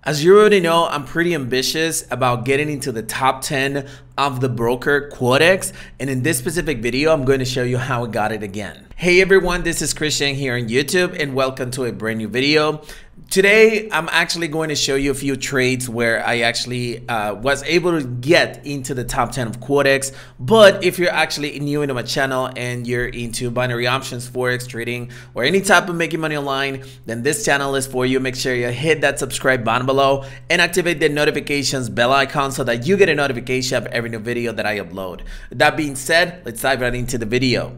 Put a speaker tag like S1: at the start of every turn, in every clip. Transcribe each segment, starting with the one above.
S1: As you already know, I'm pretty ambitious about getting into the top 10 of the broker Quotex, and in this specific video, I'm going to show you how I got it again. Hey everyone, this is Christian here on YouTube, and welcome to a brand new video. Today, I'm actually going to show you a few trades where I actually was able to get into the top 10 of Quotex. But if you're actually new into my channel and you're into binary options, forex trading, or any type of making money online, then this channel is for you. Make sure you hit that subscribe button below and activate the notifications bell icon so that you get a notification of every new video that I upload. With that being said, let's dive right into the video.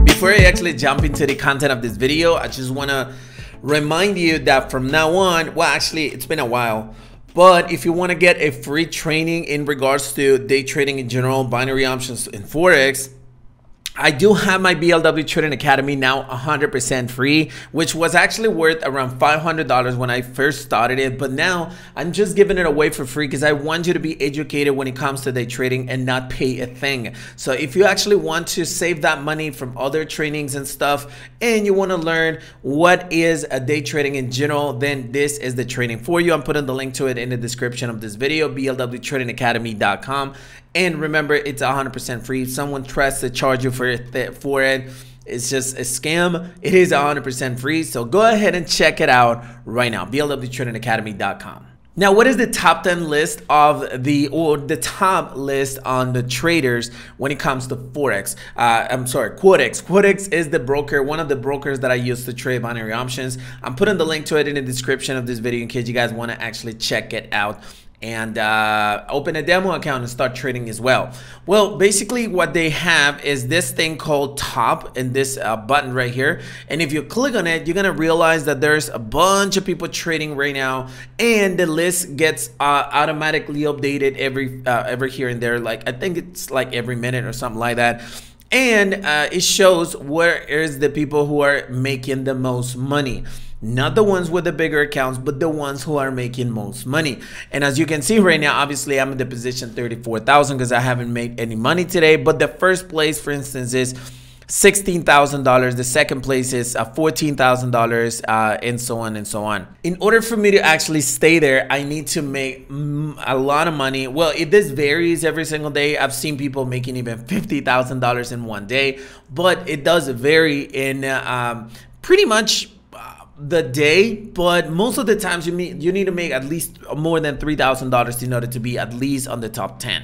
S1: Before I actually jump into the content of this video, I just want to remind you that from now on, well, actually, it's been a while, but if you want to get a free training in regards to day trading in general, binary options and forex, I do have my BLW Trading Academy now 100% free, which was actually worth around $500 when I first started it. But now I'm just giving it away for free because I want you to be educated when it comes to day trading and not pay a thing. So if you actually want to save that money from other trainings and stuff, and you want to learn what is a day trading in general, then this is the training for you. I'm putting the link to it in the description of this video, blwtradingacademy.com. And remember, it's 100% free. If someone tries to charge you for it, it's just a scam. It is 100% free. So go ahead and check it out right now, blwtradingacademy.com. Now, what is the top 10 list of the top list on the traders when it comes to forex? Quotex. Quotex is the broker, one of the brokers that I use to trade binary options. I'm putting the link to it in the description of this video in case you guys want to actually check it out and open a demo account and start trading as well. Well, basically what they have is this thing called top and this button right here, and if you click on it, you're gonna realize that there's a bunch of people trading right now, and the list gets automatically updated every here and there. Like I think it's like every minute or something like that. And it shows where is the people who are making the most money. Not the ones with the bigger accounts, but the ones who are making most money. And as you can see right now, obviously I'm in the position 34,000 because I haven't made any money today. But the first place, for instance, is $16,000. The second place is $14,000, and so on and so on. In order for me to actually stay there, I need to make a lot of money. Well, this varies every single day. I've seen people making even $50,000 in one day, but it does vary in pretty much the day. But most of the times you need to make at least more than $3,000 in order to be at least on the top 10.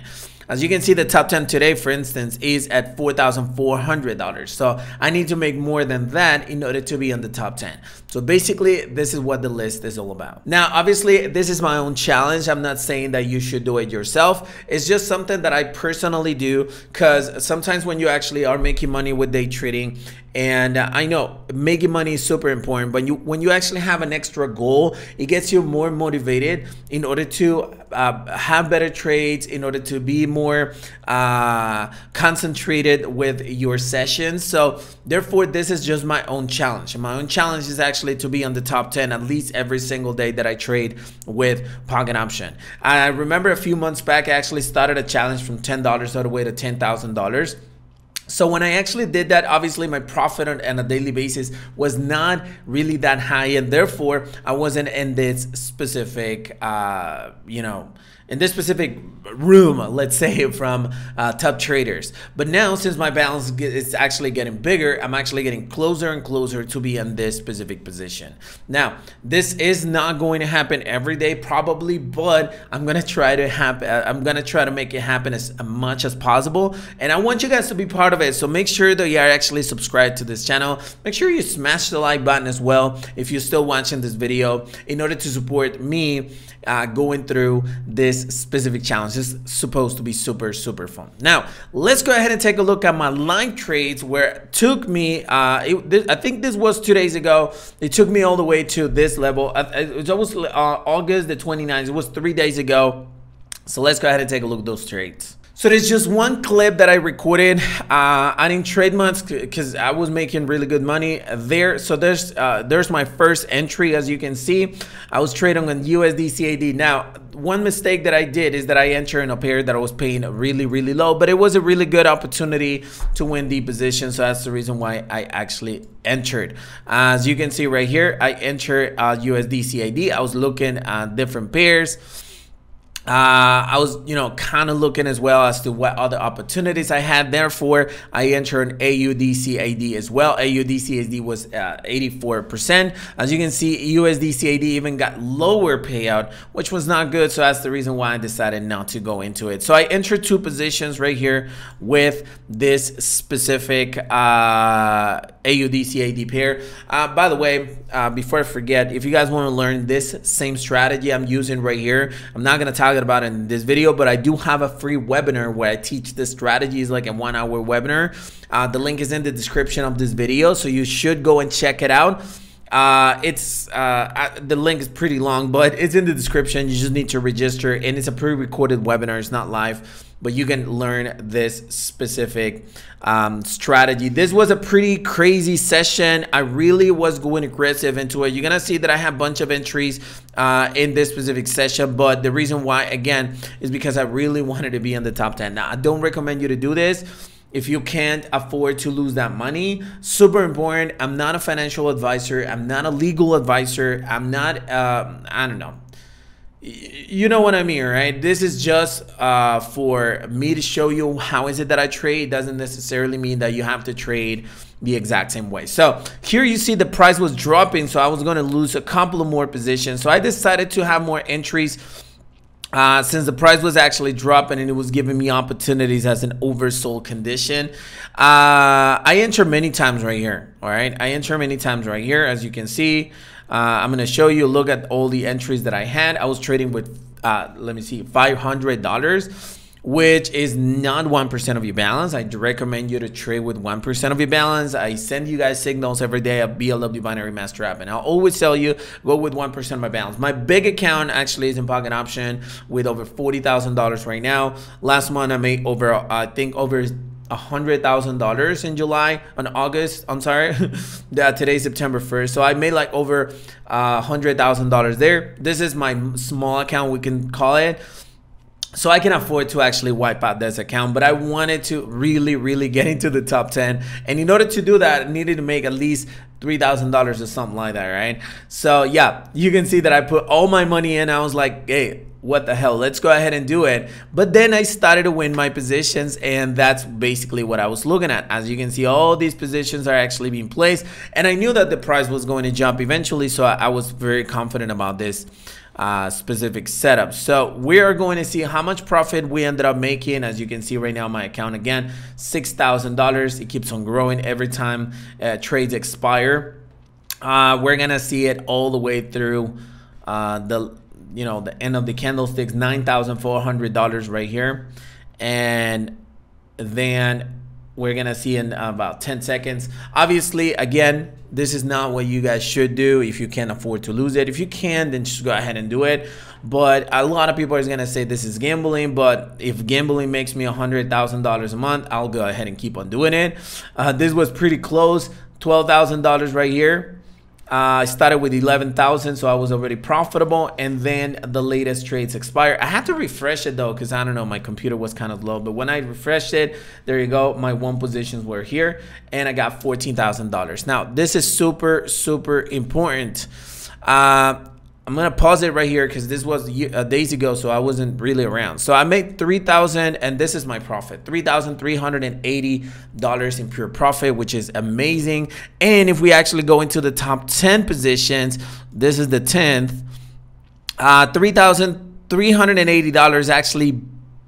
S1: As you can see, the top 10 today, for instance, is at $4,400. So I need to make more than that in order to be on the top 10. So basically, this is what the list is all about. Now, obviously, this is my own challenge. I'm not saying that you should do it yourself. It's just something that I personally do because sometimes when you actually are making money with day trading, and I know making money is super important, but when you actually have an extra goal, it gets you more motivated in order to have better trades, in order to be more concentrated with your sessions. So therefore, this is just my own challenge. My own challenge is actually to be on the top 10 at least every single day that I trade with pocket option. I remember a few months back, I actually started a challenge from $10 all the way to $10,000. So when I actually did that, obviously my profit on a daily basis was not really that high, and therefore I wasn't in this specific, in this specific room, let's say, from top traders. But now, since my balance is actually getting bigger, I'm actually getting closer and closer to be in this specific position. Now, this is not going to happen every day, probably, but I'm gonna try to make it happen as much as possible, and I want you guys to be part of it. So make sure that you are actually subscribed to this channel. Make sure you smash the like button as well if you're still watching this video, in order to support me going through this specific challenge. It's supposed to be super fun. Now let's go ahead and take a look at my live trades, where it took me I think this was 2 days ago. It took me all the way to this level. It was almost August the 29th. It was 3 days ago. So let's go ahead and take a look at those trades. So there's just one clip that I recorded. I didn't trade much because I was making really good money there. So there's my first entry. As you can see, I was trading on USD/CAD. Now, one mistake that I did is that I entered in a pair that I was paying really, really low, but it was a really good opportunity to win the position. So that's the reason why I actually entered. As you can see right here, I entered USD/CAD. I was looking at different pairs. I was, kind of looking as well as to what other opportunities I had. Therefore, I entered AUD/CAD as well. AUD/CAD was 84%. As you can see, USD/CAD even got lower payout, which was not good. So that's the reason why I decided not to go into it. So I entered 2 positions right here with this specific AUD/CAD pair. By the way, before I forget, if you guys want to learn this same strategy I'm using right here, I'm not going to talk about it in this video, but I do have a free webinar where I teach this strategy. It's like a 1-hour webinar. The link is in the description of this video, so you should go and check it out. The link is pretty long, but it's in the description. You just need to register, and it's a pre-recorded webinar. It's not live, but you can learn this specific strategy. This was a pretty crazy session. I really was going aggressive into it. You're gonna see that I have a bunch of entries in this specific session, but the reason why, again, is because I really wanted to be in the top 10. Now, I don't recommend you to do this if you can't afford to lose that money. Super important. I'm not a financial advisor. I'm not a legal advisor. I'm not, I don't know. You know what I mean, right? This is just for me to show you how is it that I trade. It doesn't necessarily mean that you have to trade the exact same way. So here you see the price was dropping, so I was going to lose a couple of more positions. So I decided to have more entries since the price was actually dropping and it was giving me opportunities as an oversold condition. I enter many times right here. All right, I enter many times right here. As you can see, I'm going to show you, look at all the entries that I had. I was trading with, let me see, $500, which is not 1% of your balance. I recommend you to trade with 1% of your balance. I send you guys signals every day at BLW Binary Master app, and I'll always tell you, go with 1% of my balance. My big account actually is in Pocket Option with over $40,000 right now. Last month I made over, I think over $100,000 in July, on August, I'm sorry. Today's September 1st. So I made like over $100,000 there. This is my small account, we can call it. So I can afford to actually wipe out this account, but I wanted to really get into the top 10. And in order to do that, I needed to make at least $3,000 or something like that, right? So yeah, you can see that I put all my money in. I was like, hey, what the hell, let's go ahead and do it. But then I started to win my positions, and that's basically what I was looking at. As you can see, all these positions are actually being placed, and I knew that the price was going to jump eventually, so I was very confident about this specific setup. So we are going to see how much profit we ended up making. As you can see right now, my account, again, $6,000. It keeps on growing every time trades expire. We're gonna see it all the way through the end of the candlesticks, $9,400 right here, and then we're gonna see in about 10 seconds. Obviously, again, this is not what you guys should do if you can't afford to lose it. If you can, then just go ahead and do it. But a lot of people are gonna say this is gambling, but if gambling makes me $100,000 a month, I'll go ahead and keep on doing it. This was pretty close, $12,000 right here. I started with 11,000, so I was already profitable, and then the latest trades expire. I had to refresh it though, because I don't know, my computer was kind of low, but when I refreshed it, there you go, my one positions were here, and I got $14,000. Now this is super important. I'm gonna pause it right here because this was days ago, so I wasn't really around. So I made $3,000, and this is my profit, $3,380 in pure profit, which is amazing. And if we actually go into the top 10 positions, this is the 10th. $3,380 actually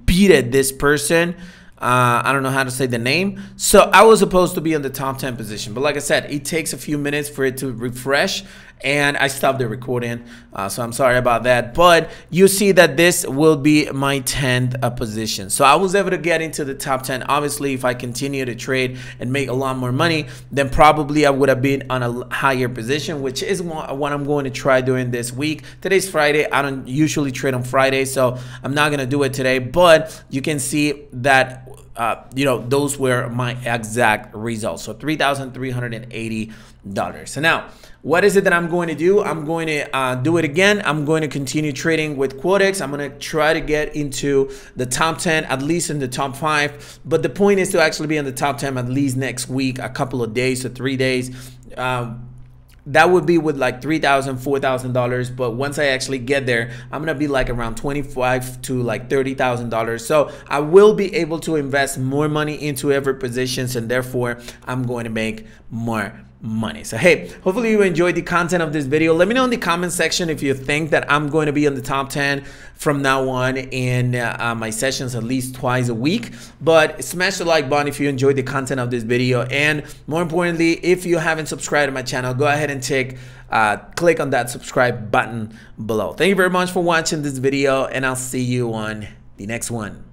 S1: beat this person. I don't know how to say the name. So I was supposed to be in the top 10 position, but like I said, it takes a few minutes for it to refresh, and I stopped the recording, so I'm sorry about that. But you see that this will be my 10th position. So I was able to get into the top 10. Obviously, if I continue to trade and make a lot more money, then probably I would have been on a higher position, which is what I'm going to try doing this week. Today's Friday. I don't usually trade on Friday, so I'm not going to do it today. But you can see that you know, those were my exact results. So $3,380. So now, what is it that I'm going to do? I'm going to do it again. I'm going to continue trading with Quotex. I'm going to try to get into the top 10, at least in the top 5. But the point is to actually be in the top 10 at least next week, a couple of days to 3 days. That would be with like $3,000, $4,000. But once I actually get there, I'm gonna be like around $25,000 to like $30,000. So I will be able to invest more money into every positions, and therefore I'm going to make more money. So hey, hopefully you enjoyed the content of this video. Let me know in the comment section if you think that I'm going to be in the top 10 from now on in my sessions at least twice a week. But smash the like button if you enjoyed the content of this video, and more importantly, if you haven't subscribed to my channel, go ahead and click on that subscribe button below. Thank you very much for watching this video, and I'll see you on the next one.